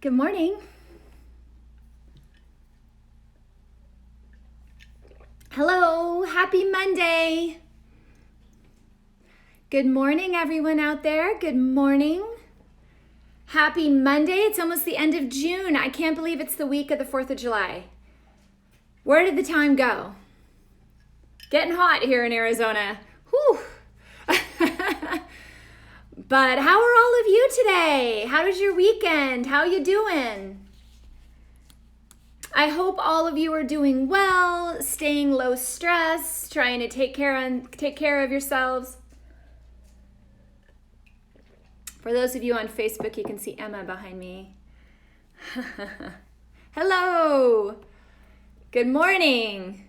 Good morning. Hello, happy Monday. Good morning, everyone out there. Good morning. Happy Monday. It's almost the end of June. I can't believe it's the week of the 4th of July. Where did the time go? Getting hot here in Arizona. Whew. But how are all of you today? How was your weekend? How you doing? I hope all of you are doing well, staying low stress, trying to take care of yourselves. For those of you on Facebook, you can see Emma behind me. Hello. Good morning.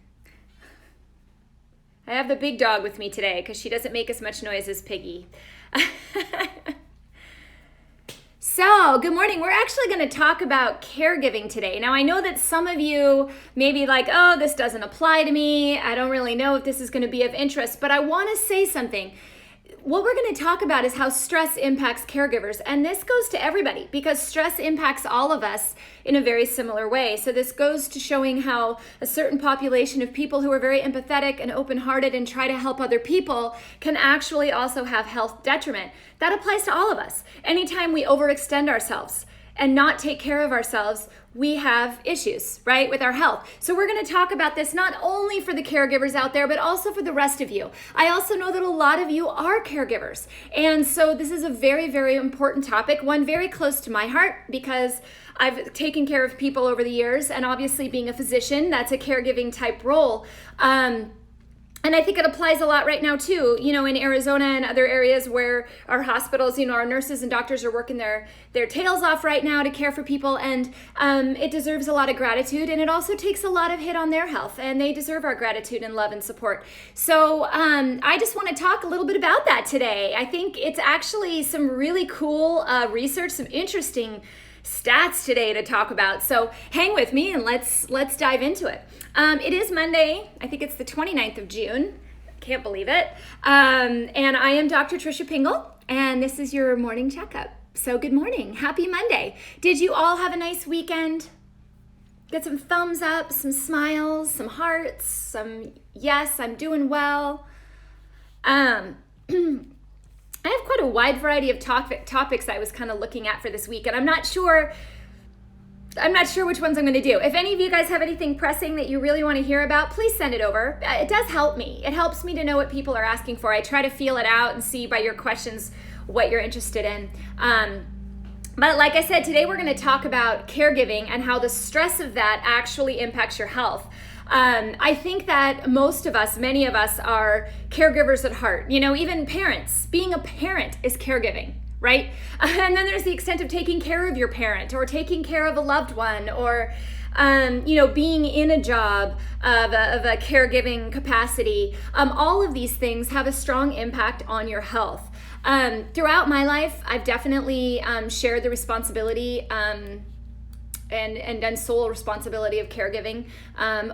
I have the big dog with me today because she doesn't make as much noise as Piggy. So, good morning. We're actually going to talk about caregiving today. Now, I know that some of you may be like, oh, this doesn't apply to me. I don't really know if this is going to be of interest, but I want to say something. What we're going to talk about is how stress impacts caregivers, and this goes to everybody because stress impacts all of us in a very similar way. So this goes to showing how a certain population of people who are very empathetic and open-hearted and try to help other people can actually also have health detriment. That applies to all of us. Anytime we overextend ourselves and not take care of ourselves, we have issues, right, with our health. So we're going to talk about this not only for the caregivers out there, but also for the rest of you. I also know that a lot of you are caregivers. And so this is a very, very important topic, one very close to my heart because I've taken care of people over the years, and obviously being a physician, that's a caregiving type role. And I think it applies a lot right now too, in Arizona and other areas where our hospitals, our nurses and doctors are working their tails off right now to care for people. And it deserves a lot of gratitude, and it also takes a lot of hit on their health, and they deserve our gratitude and love and support. So I just want to talk a little bit about that today. I think it's actually some really cool research, some interesting stats today to talk about. So hang with me and let's dive into it. It is Monday. I think it's the 29th of June. Can't believe it. And I am Dr. Trisha Pingel, and this is your morning checkup. So good morning. Happy Monday. Did you all have a nice weekend? Get some thumbs up, some smiles, some hearts, some yes, I'm doing well. I have quite a wide variety of topics I was kind of looking at for this week, and I'm not sure which ones I'm going to do. If any of you guys have anything pressing that you really want to hear about, please send it over. It does help me. It helps me to know what people are asking for. I try to feel it out and see by your questions what you're interested in. But like I said, today we're going to talk about caregiving and how the stress of that actually impacts your health. I think that many of us are caregivers at heart. Even parents, being a parent is caregiving, right? And then there's the extent of taking care of your parent or taking care of a loved one or, being in a job of a caregiving capacity. All of these things have a strong impact on your health. Throughout my life, I've definitely shared the responsibility and done sole responsibility of caregiving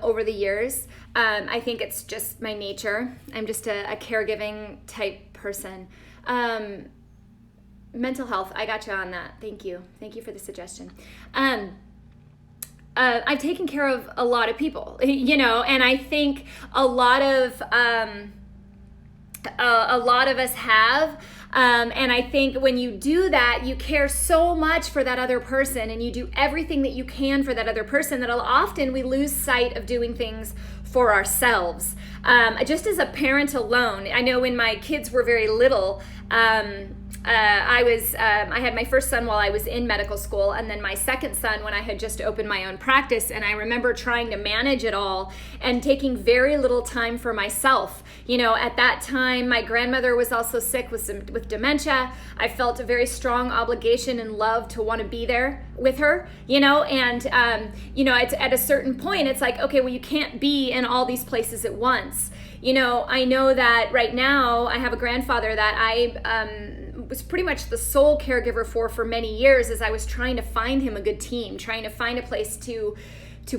over the years. I think it's just my nature. I'm just a caregiving type person. Mental health, I got you on that. Thank you. Thank you for the suggestion. I've taken care of a lot of people, and I think a lot of us have. And I think when you do that, you care so much for that other person and you do everything that you can for that other person that often we lose sight of doing things for ourselves. Just as a parent alone, I know when my kids were very little, I had my first son while I was in medical school, and then my second son when I had just opened my own practice. And I remember trying to manage it all and taking very little time for myself. At that time, my grandmother was also sick with dementia. I felt a very strong obligation and love to want to be there with her, and at a certain point, it's like, okay, well, you can't be in all these places at once. I know that right now I have a grandfather that I was pretty much the sole caregiver for many years as I was trying to find him a good team, trying to find a place to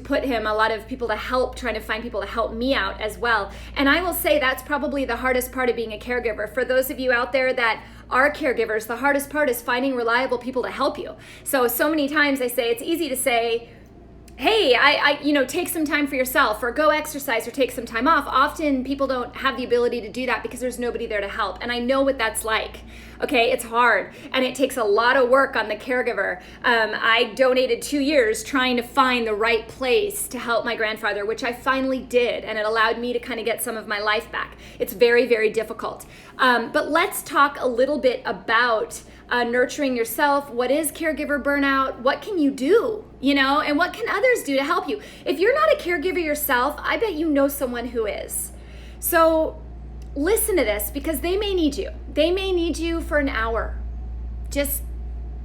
put him, a lot of people to help, trying to find people to help me out as well. And I will say that's probably the hardest part of being a caregiver. For those of you out there that are caregivers, the hardest part is finding reliable people to help you. So many times I say it's easy to say, hey, take some time for yourself, or go exercise, or take some time off. Often people don't have the ability to do that because there's nobody there to help. And I know what that's like. Okay, it's hard, and it takes a lot of work on the caregiver. I donated 2 years trying to find the right place to help my grandfather, which I finally did, and it allowed me to kind of get some of my life back. It's very, very difficult. But let's talk a little bit about nurturing yourself. What is caregiver burnout? What can you do? And what can others do to help you? If you're not a caregiver yourself, I bet you know someone who is. So listen to this, because they may need you. They may need you for an hour just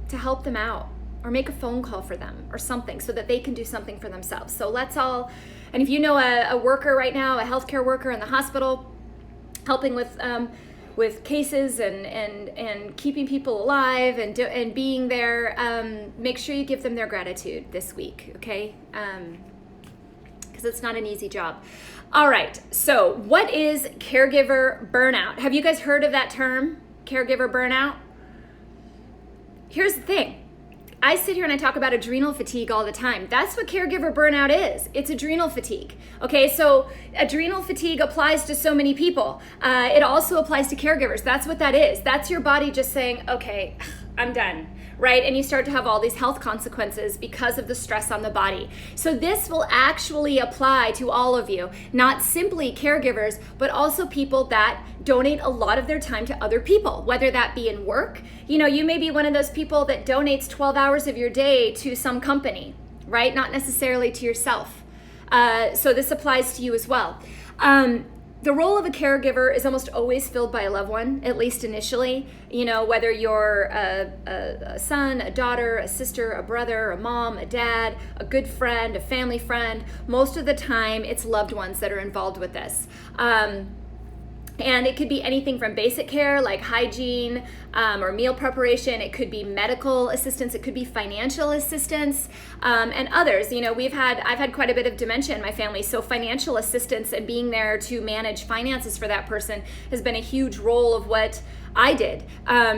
to help them out, or make a phone call for them or something so that they can do something for themselves. So let's all, and if you know a worker right now, a healthcare worker in the hospital, helping with cases and keeping people alive and being there, make sure you give them their gratitude this week, okay? Because it's not an easy job. All right, so what is caregiver burnout? Have you guys heard of that term, caregiver burnout? Here's the thing. I sit here and I talk about adrenal fatigue all the time. That's what caregiver burnout is. It's adrenal fatigue. Okay, so adrenal fatigue applies to so many people. It also applies to caregivers. That's what that is. That's your body just saying, okay, I'm done, right? And you start to have all these health consequences because of the stress on the body. So this will actually apply to all of you, not simply caregivers, but also people that donate a lot of their time to other people, whether that be in work. You may be one of those people that donates 12 hours of your day to some company, right? Not necessarily to yourself. So this applies to you as well. The role of a caregiver is almost always filled by a loved one, at least initially. Whether you're a son, a daughter, a sister, a brother, a mom, a dad, a good friend, a family friend, most of the time it's loved ones that are involved with this. And it could be anything from basic care like hygiene or meal preparation. It could be medical assistance. It could be financial assistance and others. I've had quite a bit of dementia in my family. So financial assistance and being there to manage finances for that person has been a huge role of what I did,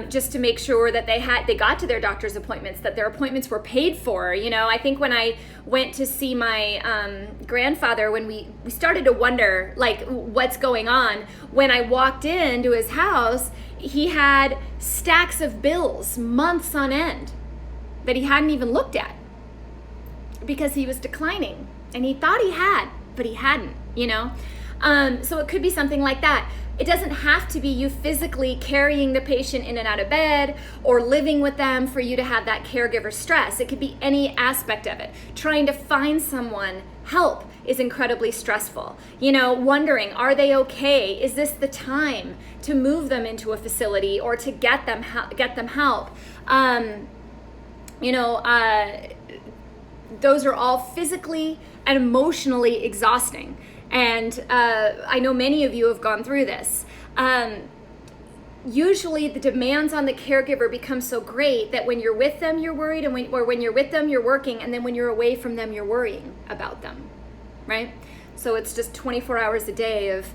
just to make sure that they got to their doctor's appointments, that their appointments were paid for. I think when I went to see my grandfather, when we started to wonder like what's going on, when I walked into his house, he had stacks of bills, months on end, that he hadn't even looked at because he was declining, and he thought he had, but he hadn't. So it could be something like that. It doesn't have to be you physically carrying the patient in and out of bed or living with them for you to have that caregiver stress. It could be any aspect of it. Trying to find someone help is incredibly stressful. Wondering, are they okay? Is this the time to move them into a facility or to get them help? Those are all physically and emotionally exhausting. And I know many of you have gone through this. Usually the demands on the caregiver become so great that when you're with them, you're worried, and when you're with them, you're working, and then when you're away from them, you're worrying about them, right? So it's just 24 hours a day of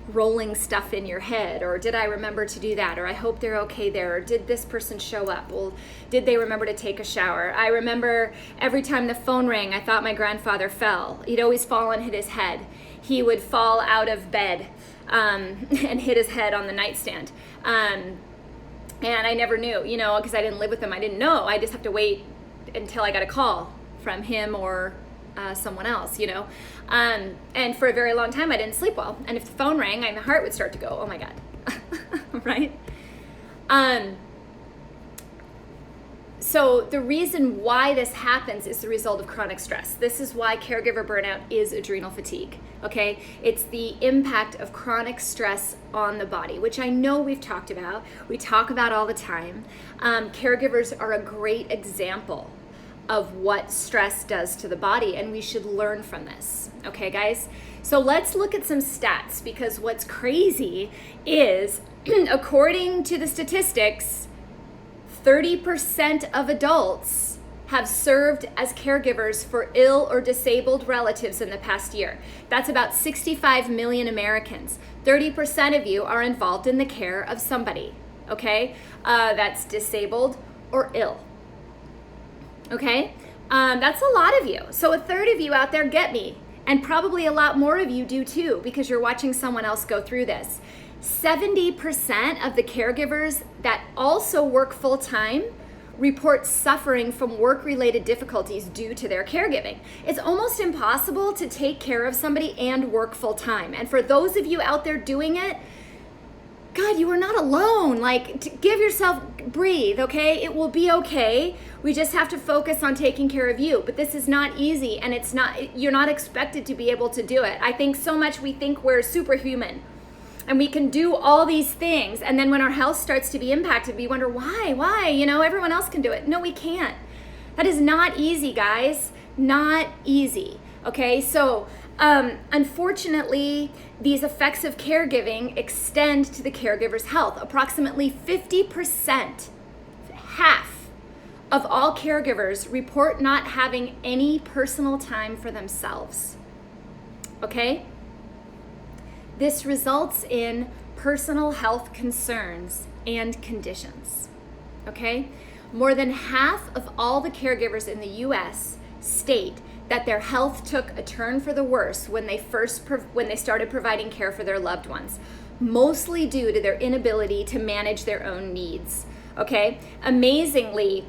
rolling stuff in your head, or did I remember to do that, or I hope they're okay there, or did this person show up, well, did they remember to take a shower? I remember every time the phone rang, I thought my grandfather fell. He'd always fall and hit his head. He would fall out of bed and hit his head on the nightstand. And I never knew, because I didn't live with him. I didn't know. I just have to wait until I got a call from him or someone else, And for a very long time, I didn't sleep well. And if the phone rang, my heart would start to go, oh my God, right? So the reason why this happens is the result of chronic stress. This is why caregiver burnout is adrenal fatigue, okay? It's the impact of chronic stress on the body, which I know we've talked about. We talk about all the time. Caregivers are a great example of what stress does to the body, and we should learn from this, okay, guys? So let's look at some stats, because what's crazy is, according to the statistics, 30% of adults have served as caregivers for ill or disabled relatives in the past year. That's about 65 million Americans. 30% of you are involved in the care of somebody, okay, that's disabled or ill. Okay, that's a lot of you. So a third of you out there get me, and probably a lot more of you do too, because you're watching someone else go through this. 70% of the caregivers that also work full-time report suffering from work-related difficulties due to their caregiving. It's almost impossible to take care of somebody and work full-time. And for those of you out there doing it, God, you are not alone. Like, give yourself, breathe, okay? It will be okay. We just have to focus on taking care of you. But this is not easy, and you're not expected to be able to do it. I think so much we think we're superhuman and we can do all these things. And then when our health starts to be impacted, we wonder why? You know, everyone else can do it. No, we can't. That is not easy, guys. Not easy. Okay, so unfortunately, these effects of caregiving extend to the caregiver's health. Approximately 50%, half of all caregivers report not having any personal time for themselves. Okay? This results in personal health concerns and conditions. Okay? More than half of all the caregivers in the US state that their health took a turn for the worse when they started providing care for their loved ones, mostly due to their inability to manage their own needs. Okay? Amazingly,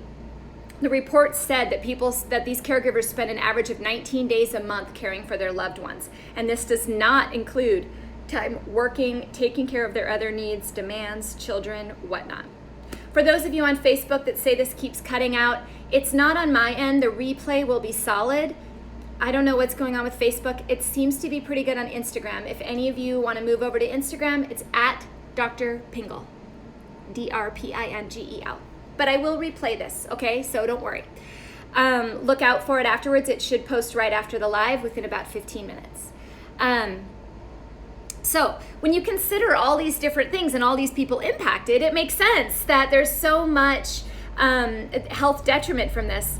the report said that these caregivers spend an average of 19 days a month caring for their loved ones, and this does not include time working, taking care of their other needs, demands, children, whatnot. For those of you on Facebook that say this keeps cutting out, it's not on my end. The replay will be solid. I don't know what's going on with Facebook. It seems to be pretty good on Instagram. If any of you want to move over to Instagram, it's at Dr. Pingel, DRPINGEL. But I will replay this, okay? So don't worry. Look out for it afterwards. It should post right after the live within about 15 minutes. So when you consider all these different things and all these people impacted, it makes sense that there's so much health detriment from this.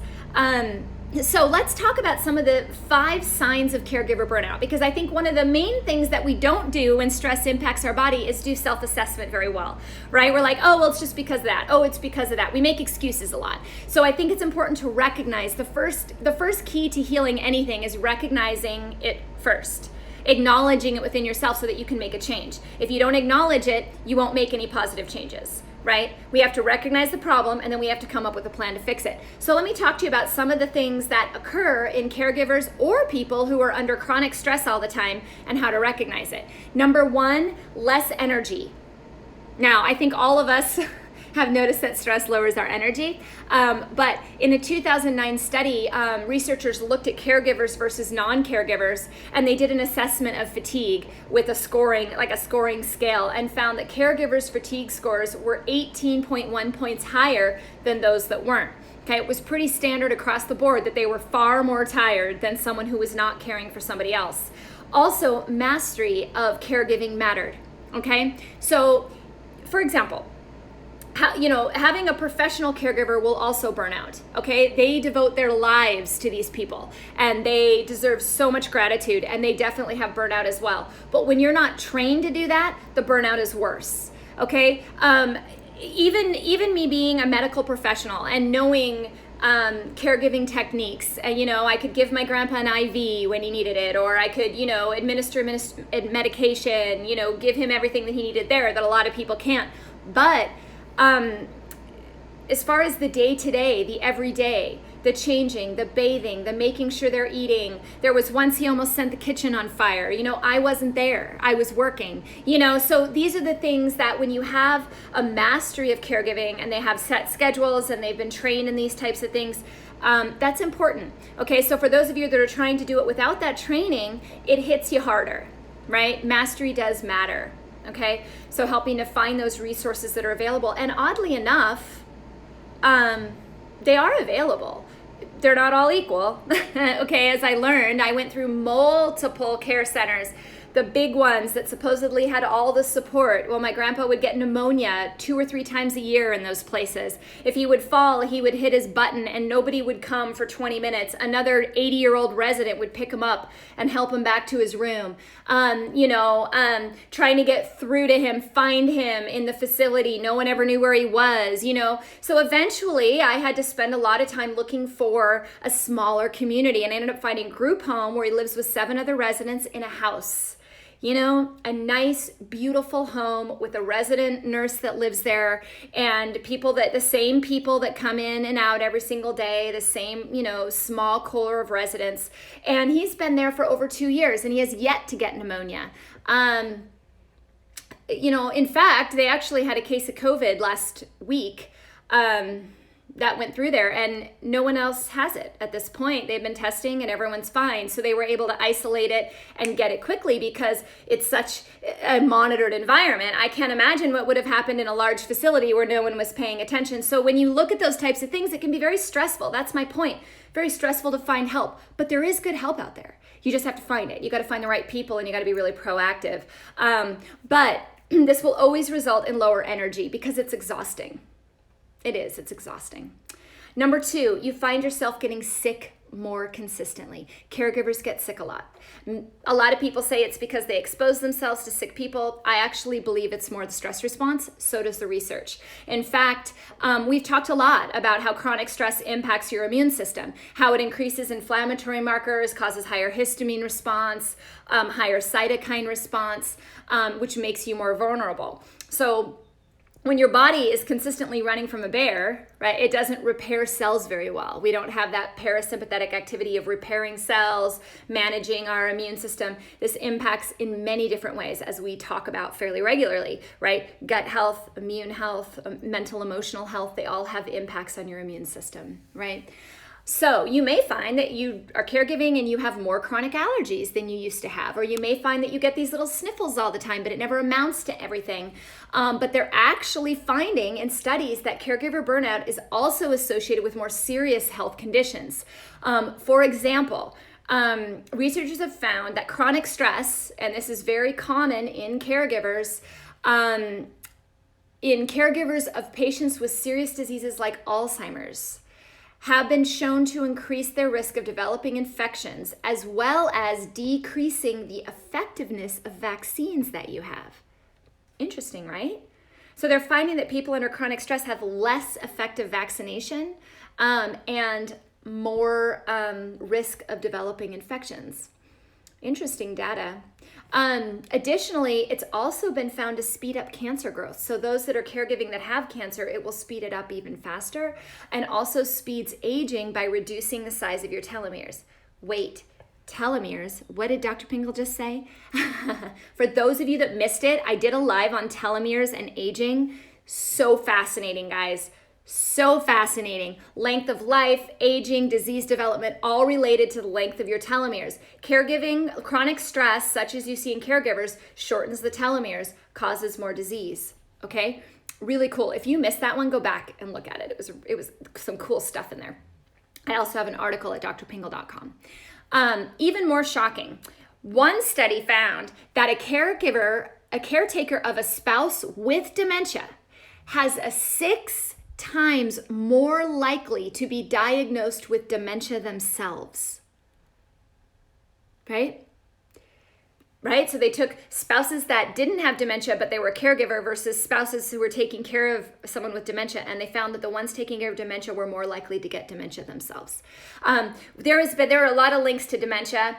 So let's talk about some of the 5 signs of caregiver burnout, because I think one of the main things that we don't do when stress impacts our body is do self-assessment very well, right? We're like, oh, well, it's just because of that. Oh, it's because of that. We make excuses a lot. So I think it's important to recognize the first key to healing anything is recognizing it first. Acknowledging it within yourself so that you can make a change. If you don't acknowledge it, you won't make any positive changes, right? We have to recognize the problem, and then we have to come up with a plan to fix it. So let me talk to you about some of the things that occur in caregivers or people who are under chronic stress all the time and how to recognize it. Number 1, less energy. Now, I think all of us have noticed that stress lowers our energy. But in a 2009 study, researchers looked at caregivers versus non-caregivers, and they did an assessment of fatigue with a scoring scale, and found that caregivers' fatigue scores were 18.1 points higher than those that weren't. Okay, it was pretty standard across the board that they were far more tired than someone who was not caring for somebody else. Also, mastery of caregiving mattered. Okay, so for example, having a professional caregiver will also burn out, okay? They devote their lives to these people, and they deserve so much gratitude, and they definitely have burnout as well. But when you're not trained to do that, the burnout is worse, okay? Even me being a medical professional and knowing caregiving techniques, I could give my grandpa an IV when he needed it, or I could, administer medication, give him everything that he needed there that a lot of people can't. But as far as the day-to-day, the everyday, the changing, the bathing, the making sure they're eating. There was once he almost sent the kitchen on fire. I wasn't there. I was working. So these are the things that when you have a mastery of caregiving and they have set schedules and they've been trained in these types of things, that's important. Okay, so for those of you that are trying to do it without that training, it hits you harder, right? Mastery does matter. Okay, so helping to find those resources that are available. And oddly enough, they are available. They're not all equal. Okay, as I learned, I went through multiple care centers, the big ones that supposedly had all the support. Well, my grandpa would get pneumonia 2 or 3 times a year in those places. If he would fall, he would hit his button and nobody would come for 20 minutes. Another 80-year-old resident would pick him up and help him back to his room. Trying to get through to him, find him in the facility. No one ever knew where he was, So eventually I had to spend a lot of time looking for a smaller community, and I ended up finding group home where he lives with 7 other residents in a house. A nice, beautiful home with a resident nurse that lives there, and the same people that come in and out every single day, the same, small core of residents. And he's been there for over 2 years and he has yet to get pneumonia. In fact, they actually had a case of COVID last week. That went through there, and no one else has it at this point. They've been testing and everyone's fine. So they were able to isolate it and get it quickly because it's such a monitored environment. I can't imagine what would have happened in a large facility where no one was paying attention. So when you look at those types of things, it can be very stressful. That's my point. Very stressful to find help, but there is good help out there. You just have to find it. You got to find the right people and you got to be really proactive. But this will always result in lower energy because it's exhausting. It's exhausting. Number 2, you find yourself getting sick more consistently. Caregivers get sick a lot. A lot of people say it's because they expose themselves to sick people. I actually believe it's more the stress response. So does the research. In fact, we've talked a lot about how chronic stress impacts your immune system, how it increases inflammatory markers, causes higher histamine response, higher cytokine response, which makes you more vulnerable. So when your body is consistently running from a bear, right, it doesn't repair cells very well. We don't have that parasympathetic activity of repairing cells, managing our immune system. This impacts in many different ways, as we talk about fairly regularly, right? Gut health, immune health, mental, emotional health, they all have impacts on your immune system, right? So you may find that you are caregiving and you have more chronic allergies than you used to have, or you may find that you get these little sniffles all the time, but it never amounts to everything. But they're actually finding in studies that caregiver burnout is also associated with more serious health conditions. For example, researchers have found that chronic stress, and this is very common in caregivers of patients with serious diseases like Alzheimer's, have been shown to increase their risk of developing infections, as well as decreasing the effectiveness of vaccines that you have. Interesting, right? So they're finding that people under chronic stress have less effective vaccination and more risk of developing infections. Interesting data. Additionally, it's also been found to speed up cancer growth. So those that are caregiving that have cancer, it will speed it up even faster, and also speeds aging by reducing the size of your telomeres. Wait, telomeres? What did Dr. Pingel just say? For those of you that missed it, I did a live on telomeres and aging. So fascinating, guys. So fascinating. Length of life, aging, disease development, all related to the length of your telomeres. Caregiving, chronic stress, such as you see in caregivers, shortens the telomeres, causes more disease. Okay? Really cool. If you missed that one, go back and look at it. It was some cool stuff in there. I also have an article at drpingel.com. Even more shocking, one study found that a caretaker of a spouse with dementia has a 6 times more likely to be diagnosed with dementia themselves. Right? So they took spouses that didn't have dementia, but they were a caregiver, versus spouses who were taking care of someone with dementia, and they found that the ones taking care of dementia were more likely to get dementia themselves. There are a lot of links to dementia,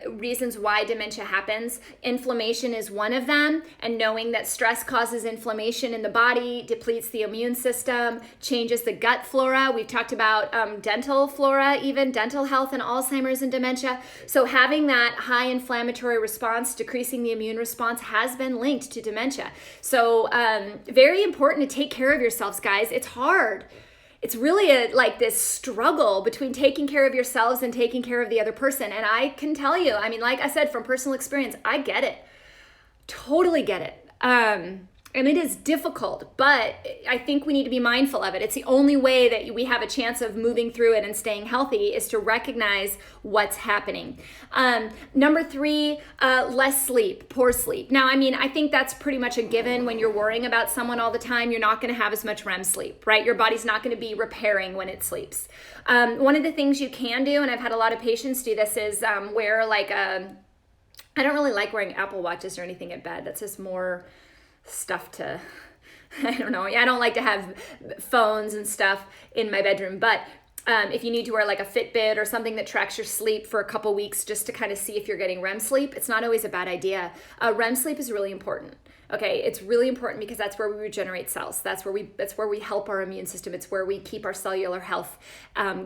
reasons why dementia happens. Inflammation is one of them, and knowing that stress causes inflammation in the body, depletes the immune system, changes the gut flora. We've talked about dental flora, even dental health and Alzheimer's and dementia. So having that high inflammatory response, decreasing the immune response, has been linked to dementia. So very important to take care of yourselves, guys. It's hard. It's really like this struggle between taking care of yourselves and taking care of the other person. And I can tell you, like I said, from personal experience, I get it. Totally get it. And it is difficult, but I think we need to be mindful of it. It's the only way that we have a chance of moving through it and staying healthy is to recognize what's happening. Number 3, less sleep, poor sleep. Now, I mean, I think that's pretty much a given. When you're worrying about someone all the time, you're not going to have as much REM sleep, right? Your body's not going to be repairing when it sleeps. One of the things you can do, and I've had a lot of patients do this, is wear like a, I don't really like wearing Apple Watches or anything at bed. That's just more stuff to, I don't know. I don't like to have phones and stuff in my bedroom, but if you need to wear like a Fitbit or something that tracks your sleep for a couple weeks just to kind of see if you're getting REM sleep, it's not always a bad idea. REM sleep is really important. Okay, it's really important because that's where we regenerate cells. That's where we help our immune system. It's where we keep our cellular health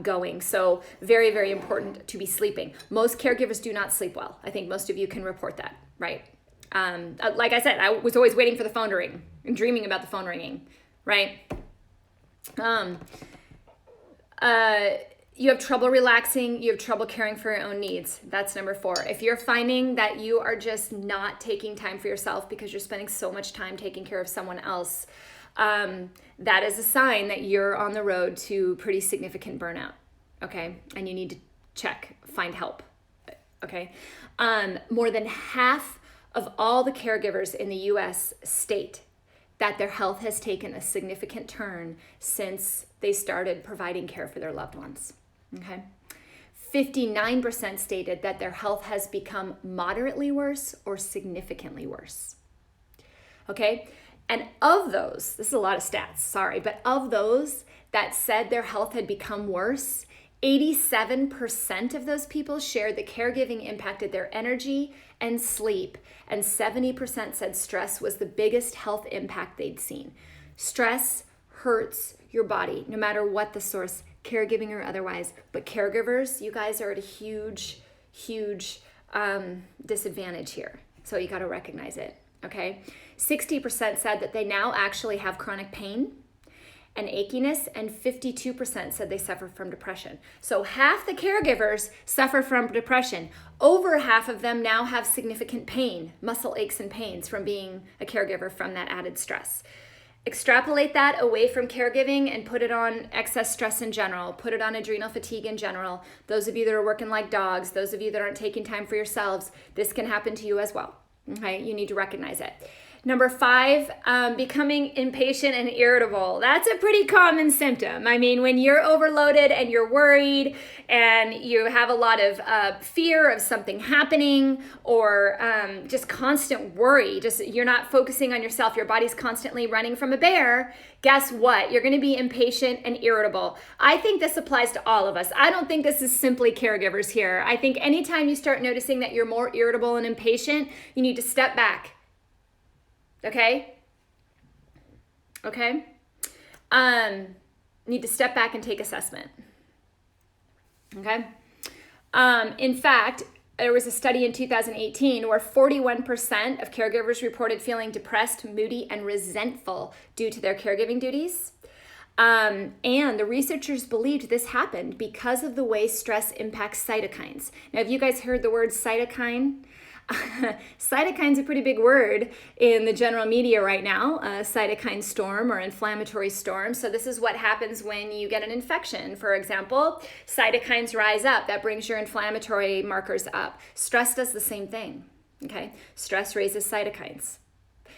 going. So very, very important to be sleeping. Most caregivers do not sleep well. I think most of you can report that, right? Like I said, I was always waiting for the phone to ring and dreaming about the phone ringing, right? You have trouble relaxing, you have trouble caring for your own needs. That's number 4. If you're finding that you are just not taking time for yourself because you're spending so much time taking care of someone else, that is a sign that you're on the road to pretty significant burnout, okay? And you need to find help, okay? More than half of all the caregivers in the US state that their health has taken a significant turn since they started providing care for their loved ones. Okay. 59% stated that their health has become moderately worse or significantly worse. Okay. And of those, this is a lot of stats, sorry, but of those that said their health had become worse, 87% of those people shared that caregiving impacted their energy and sleep, and 70% said stress was the biggest health impact they'd seen. Stress hurts your body, no matter what the source, caregiving or otherwise. But caregivers, you guys are at a huge, huge disadvantage here. So you got to recognize it, okay? 60% said that they now actually have chronic pain and achiness, and 52% said they suffer from depression. So half the caregivers suffer from depression. Over half of them now have significant pain, muscle aches and pains from being a caregiver from that added stress. Extrapolate that away from caregiving and put it on excess stress in general, put it on adrenal fatigue in general. Those of you that are working like dogs, those of you that aren't taking time for yourselves, this can happen to you as well, okay? You need to recognize it. Number 5, becoming impatient and irritable. That's a pretty common symptom. I mean, when you're overloaded and you're worried and you have a lot of fear of something happening, or just constant worry, just you're not focusing on yourself, your body's constantly running from a bear, guess what? You're going to be impatient and irritable. I think this applies to all of us. I don't think this is simply caregivers here. I think anytime you start noticing that you're more irritable and impatient, you need to step back. Okay? Need to step back and take assessment. Okay? In fact, there was a study in 2018 where 41% of caregivers reported feeling depressed, moody, and resentful due to their caregiving duties. And the researchers believed this happened because of the way stress impacts cytokines. Now, have you guys heard the word cytokine? Cytokine's a pretty big word in the general media right now, cytokine storm or inflammatory storm. So this is what happens when you get an infection. For example, cytokines rise up. That brings your inflammatory markers up. Stress does the same thing, okay? Stress raises cytokines.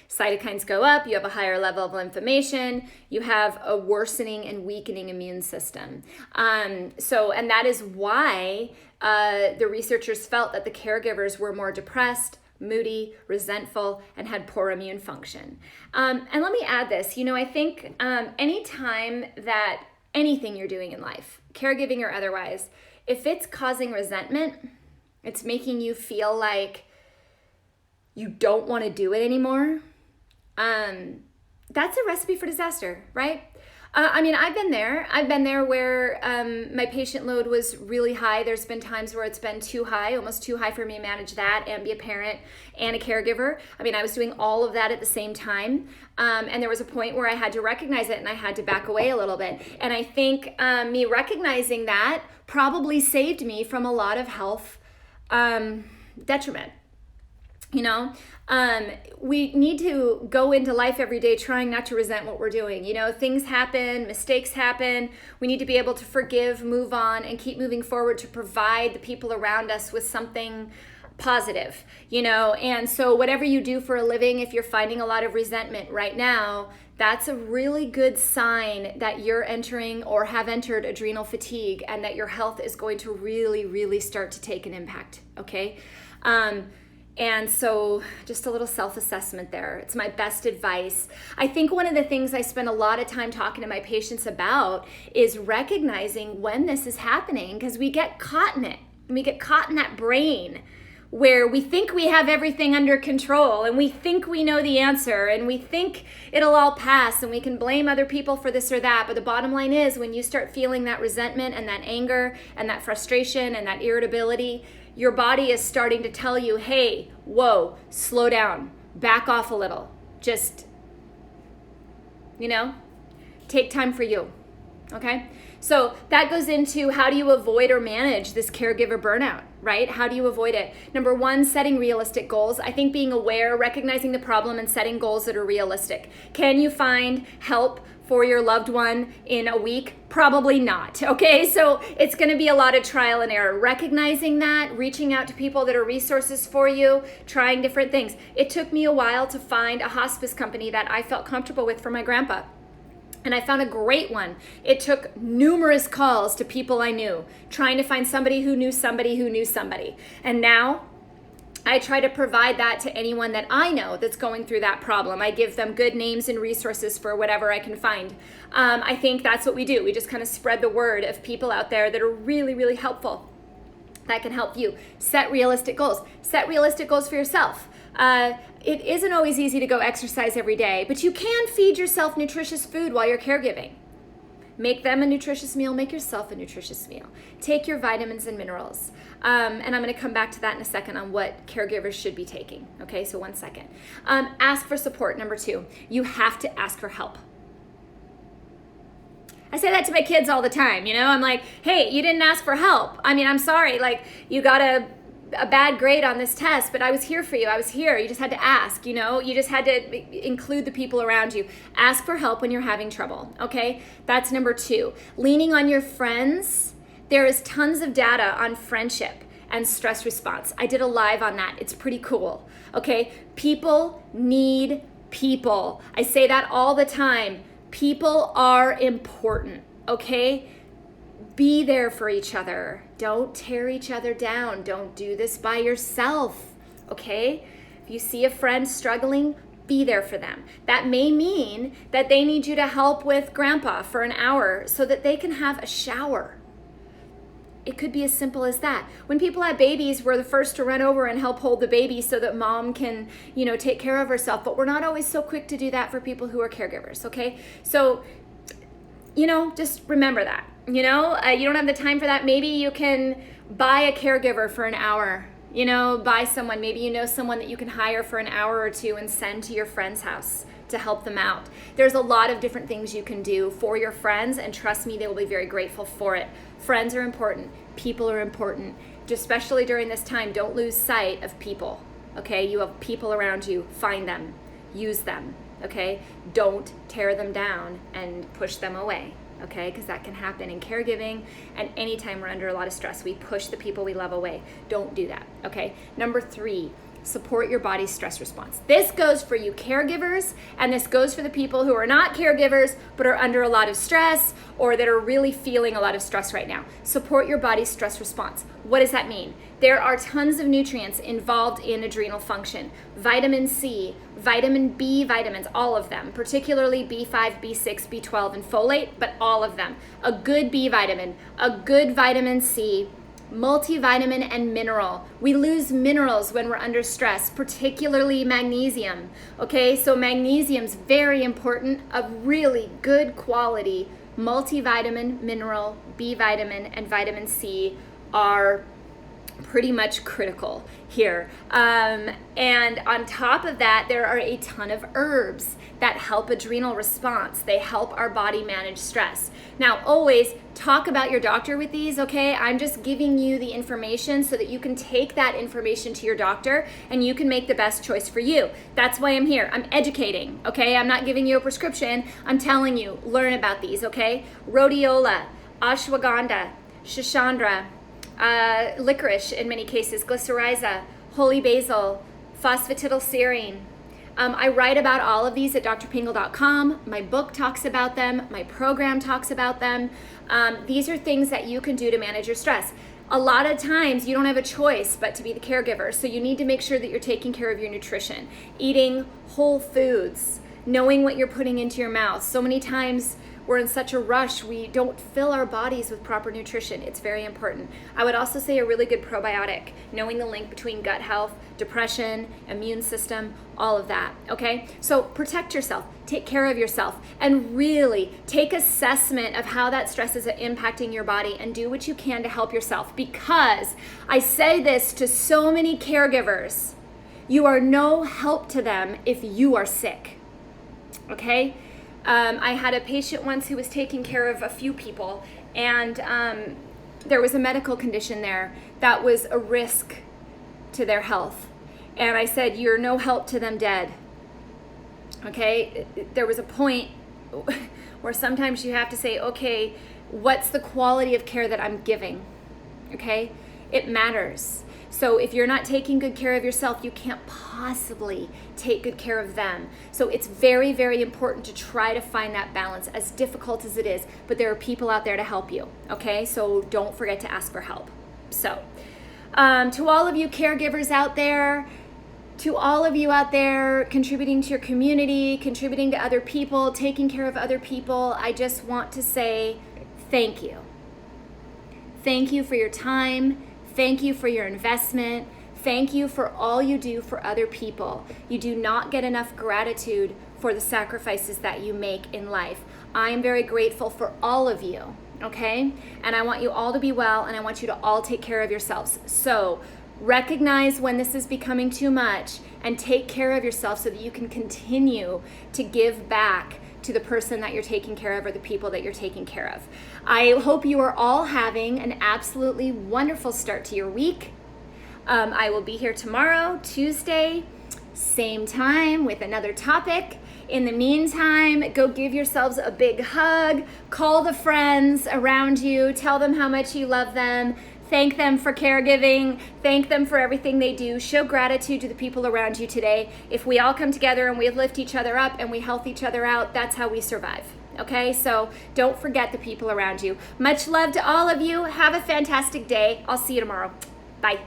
Cytokines go up, you have a higher level of inflammation, you have a worsening and weakening immune system. And that is why the researchers felt that the caregivers were more depressed, moody, resentful, and had poor immune function. And let me add this, I think anytime that anything you're doing in life, caregiving or otherwise, if it's causing resentment, it's making you feel like you don't want to do it anymore, that's a recipe for disaster, right? I've been there where my patient load was really high. There's been times where it's been too high, almost too high for me to manage that and be a parent and a caregiver. I was doing all of that at the same time. And there was a point where I had to recognize it and I had to back away a little bit. And I think me recognizing that probably saved me from a lot of health detriment. You know, we need to go into life every day trying not to resent what we're doing. You know, things happen, mistakes happen. We need to be able to forgive, move on, and keep moving forward to provide the people around us with something positive, you know. And so whatever you do for a living, if you're finding a lot of resentment right now, that's a really good sign that you're entering or have entered adrenal fatigue, and that your health is going to really, really start to take an impact, okay? And so just a little self-assessment there. It's my best advice. I think one of the things I spend a lot of time talking to my patients about is recognizing when this is happening, because we get caught in it. We get caught in that brain where we think we have everything under control, and we think we know the answer, and we think it'll all pass, and we can blame other people for this or that. But the bottom line is, when you start feeling that resentment and that anger and that frustration and that irritability, your body is starting to tell you, hey, whoa, slow down, back off a little. Just, you know, take time for you, okay? So that goes into, how do you avoid or manage this caregiver burnout, right? How do you avoid it? Number one, setting realistic goals. I think being aware, recognizing the problem, and setting goals that are realistic. Can you find help for your loved one in a week? Probably not, okay? So it's gonna be a lot of trial and error. Recognizing that, reaching out to people that are resources for you, trying different things. It took me a while to find a hospice company that I felt comfortable with for my grandpa. And I found a great one. It took numerous calls to people I knew, trying to find somebody who knew somebody who knew somebody. And now I try to provide that to anyone that I know that's going through that problem. I give them good names and resources for whatever I can find. I think that's what we do. We just kind of spread the word of people out there that are really, really helpful, that can help you. Set realistic goals. Set realistic goals for yourself. It isn't always easy to go exercise every day, but you can feed yourself nutritious food while you're caregiving. Make them a nutritious meal, make yourself a nutritious meal. Take your vitamins and minerals. And I'm gonna come back to that in a second on what caregivers should be taking. Okay, so 1 second. Ask for support, number 2. You have to ask for help. I say that to my kids all the time, you know? I'm like, hey, you didn't ask for help. I mean, I'm sorry, like, you got a bad grade on this test, but I was here for you. I was here. You just had to ask, you know? You just had to include the people around you. Ask for help when you're having trouble, okay? That's number 2. Leaning on your friends. There is tons of data on friendship and stress response. I did a live on that. It's pretty cool, okay? People need people. I say that all the time. People are important, okay? Be there for each other. Don't tear each other down. Don't do this by yourself, okay? If you see a friend struggling, be there for them. That may mean that they need you to help with grandpa for an hour so that they can have a shower. It could be as simple as that. When people have babies, we're the first to run over and help hold the baby so that mom can, you know, take care of herself. But we're not always so quick to do that for people who are caregivers, okay? So, you know, just remember that. You know, you don't have the time for that. Maybe you can buy a caregiver for an hour. You know, buy someone. Maybe you know someone that you can hire for an hour or two and send to your friend's house to help them out. There's a lot of different things you can do for your friends, and trust me, they will be very grateful for it. Friends are important. People are important. Especially during this time, don't lose sight of people, okay? You have people around you. Find them. Use them, okay? Don't tear them down and push them away. Okay, because that can happen in caregiving, and anytime we're under a lot of stress, we push the people we love away. Don't do that, okay? Number 3, support your body's stress response. This goes for you caregivers, and this goes for the people who are not caregivers but are under a lot of stress or that are really feeling a lot of stress right now. Support your body's stress response. What does that mean? There are tons of nutrients involved in adrenal function. Vitamin C, vitamin B vitamins, all of them, particularly B5, B6, B12, and folate, but all of them. A good B vitamin, a good vitamin C, multivitamin and mineral. We lose minerals when we're under stress, particularly magnesium. Okay, so magnesium's very important. A really good quality multivitamin, mineral, B vitamin, and vitamin C are pretty much critical here. And on top of that, there are a ton of herbs that help adrenal response. They help our body manage stress. Now, always talk about your doctor with these, okay? I'm just giving you the information so that you can take that information to your doctor and you can make the best choice for you. That's why I'm here. I'm educating, okay? I'm not giving you a prescription. I'm telling you, learn about these, okay? Rhodiola, ashwagandha, shashandra, licorice in many cases, glycyrrhiza, holy basil, phosphatidylserine. I write about all of these at drpingel.com. My book talks about them. My program talks about them. These are things that you can do to manage your stress. A lot of times you don't have a choice but to be the caregiver. So you need to make sure that you're taking care of your nutrition, eating whole foods, knowing what you're putting into your mouth. So many times we're in such a rush, we don't fill our bodies with proper nutrition. It's very important. I would also say a really good probiotic, knowing the link between gut health, depression, immune system, all of that, okay? So protect yourself, take care of yourself, and really take assessment of how that stress is impacting your body and do what you can to help yourself. Because I say this to so many caregivers, you are no help to them if you are sick, okay? I had a patient once who was taking care of a few people, and there was a medical condition there that was a risk to their health. And I said, you're no help to them dead. Okay? There was a point where sometimes you have to say, okay, what's the quality of care that I'm giving? Okay? It matters. So if you're not taking good care of yourself, you can't possibly take good care of them. So it's very, very important to try to find that balance, as difficult as it is. But there are people out there to help you, okay? So don't forget to ask for help. So to all of you caregivers out there, to all of you out there contributing to your community, contributing to other people, taking care of other people, I just want to say thank you. Thank you for your time. Thank you for your investment. Thank you for all you do for other people. You do not get enough gratitude for the sacrifices that you make in life. I am very grateful for all of you, okay? And I want you all to be well, and I want you to all take care of yourselves. So recognize when this is becoming too much and take care of yourself so that you can continue to give back to the person that you're taking care of or the people that you're taking care of. I hope you are all having an absolutely wonderful start to your week. I will be here tomorrow, Tuesday, same time with another topic. In the meantime, go give yourselves a big hug, call the friends around you, tell them how much you love them, thank them for caregiving, thank them for everything they do, show gratitude to the people around you today. If we all come together and we lift each other up and we help each other out, that's how we survive. Okay, so don't forget the people around you. Much love to all of you. Have a fantastic day. I'll see you tomorrow. Bye.